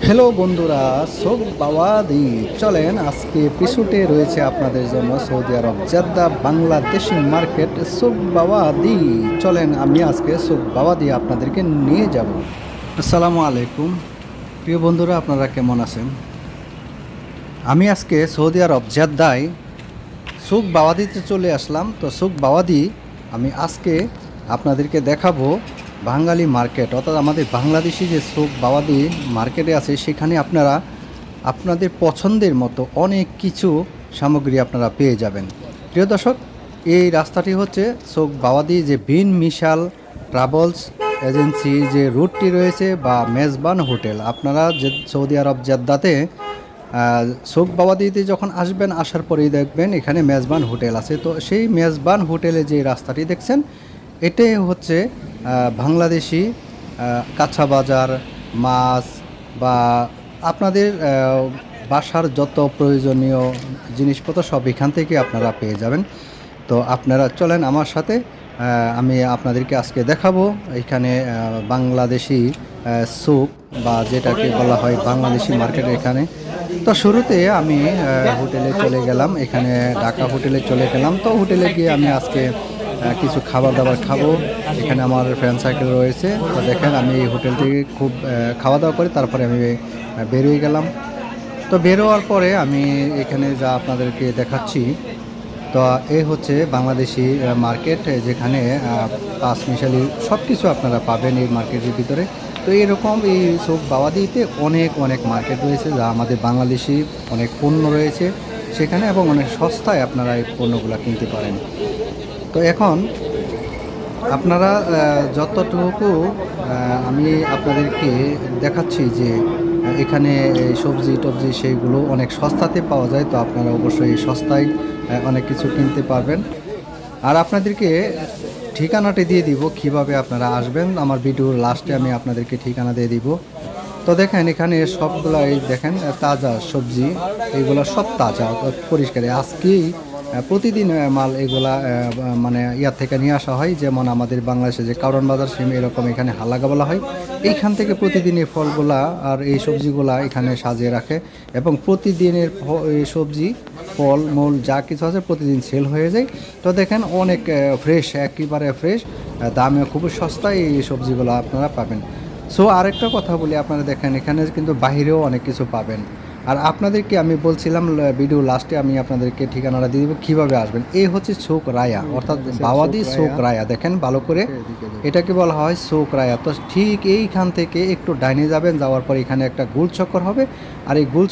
Hello বন্ধুরা, soak বাওয়াদি চলেন আজকে পিছুটে রয়েছে আপনাদের জন্য সৌদি আরব জেদ্দা বাংলাদেশি মার্কেট সোক বাওয়াদি। চলেন আমি আজকে সোক বাওয়াদি আপনাদেরকে নিয়ে যাব। আসসালামু আলাইকুম প্রিয় বন্ধুরা, আপনারা কেমন আছেন? আমি আজকে সৌদি আরব জেদ্দায় সোক বাওয়াদিতে চলে আসলাম। তো সোক বাওয়াদি আমি আজকে আপনাদেরকে দেখাবো বাঙালি মার্কেট, অর্থাৎ আমাদের বাংলাদেশি যে সোক বাওয়াদি মার্কেটে আছে, সেখানে আপনারা আপনাদের পছন্দের মতো অনেক কিছু সামগ্রী আপনারা পেয়ে যাবেন। প্রিয় দর্শক, এই রাস্তাটি হচ্ছে সোক বাওয়াদি যে বিন মিশাল ট্রাভেলস এজেন্সি যে রুটটি রয়েছে বা মেজবান হোটেল। আপনারা যে সৌদি আরব জেদ্দাতে সোক বাওয়াদিতে যখন আসবেন, আসার পরেই দেখবেন এখানে মেজবান হোটেল আছে। তো সেই মেজবান হোটেলে যে রাস্তাটি দেখছেন, এটাই হচ্ছে বাংলাদেশি কাঁচা বাজার, মাছ বা আপনাদের বাসার যত প্রয়োজনীয় জিনিসপত্র সব এখান থেকে আপনারা পেয়ে যাবেন। তো আপনারা চলেন আমার সাথে, আমি আপনাদেরকে আজকে দেখাবো এখানে বাংলাদেশি সুক বা যেটাকে বলা হয় বাংলাদেশি মার্কেট এখানে। তো শুরুতে আমি হোটেলে চলে গেলাম, এখানে ঢাকা হোটেলে চলে গেলাম। তো হোটেলে গিয়ে আমি আজকে কিছু খাবার দাবার খাবো। এখানে আমার ফ্রেন্ড সার্কেল রয়েছে। তো দেখেন আমি এই হোটেল থেকে খুব খাওয়া দাওয়া করে তারপরে আমি বেরিয়ে গেলাম। তো বেরোয়ার পরে আমি এখানে যা আপনাদেরকে দেখাচ্ছি, তো এই হচ্ছে বাংলাদেশি মার্কেট, যেখানে পাঁচ মিশালি সব কিছু আপনারা পাবেন এই মার্কেটের ভিতরে। তো এরকম এই সোক বাওয়াদিতে অনেক অনেক মার্কেট রয়েছে, যা আমাদের বাংলাদেশি অনেক পণ্য রয়েছে সেখানে, এবং অনেক সস্তায় আপনারা এই পণ্যগুলো কিনতে পারেন। তো এখন আপনারা যতটুকু আমি আপনাদেরকে দেখাচ্ছি যে এখানে এই সবজি টবজি সেইগুলো অনেক সস্তাতে পাওয়া যায়। তো আপনারা অবশ্যই সস্তায় অনেক কিছু কিনতে পারবেন। আর আপনাদেরকে ঠিকানাটি দিয়ে দিব, কিভাবে আপনারা আসবেন। আমার ভিডিওর লাস্টে আমি আপনাদেরকে ঠিকানা দিয়ে দিব। তো দেখেন এখানে সবগুলো এই দেখেন তাজা সবজি, এগুলো সব তাজা পরিষ্কার। আজকেই প্রতিদিন মাল এগুলা মানে ইয়ার থেকে নিয়ে আসা হয়। যেমন আমাদের বাংলাদেশে যে কারণ বাজার সেম এরকম এখানে হালাগা বলা হয়। এইখান থেকে প্রতিদিন এই ফলগুলা আর এই সবজিগুলা এখানে সাজিয়ে রাখে, এবং প্রতিদিনের এই সবজি ফল মূল যা কিছু আছে প্রতিদিন সেল হয়ে যায়। তো দেখেন অনেক ফ্রেশ, একেবারে ফ্রেশ, দামে খুবই সস্তায় এই সবজিগুলো আপনারা পাবেন। সো আরেকটা কথা বলি, আপনারা দেখেন এখানে কিন্তু বাহিরেও অনেক কিছু পাবেন। আর আপনাদেরকে আমি বলছিলাম ভিডিও লাস্টে আমি আপনাদেরকে ঠিকানাটা দিয়ে দেবো কীভাবে আসবেন। এই হচ্ছে সোক রায়া, অর্থাৎ বাওয়াদি সোক রায়া। দেখেন ভালো করে, এটাকে বলা হয় সোক রায়া। তো ঠিক এইখান থেকে একটু ডাইনে যাবেন, যাওয়ার পর এখানে একটা গোল চক্কর হবে, আর এই গোল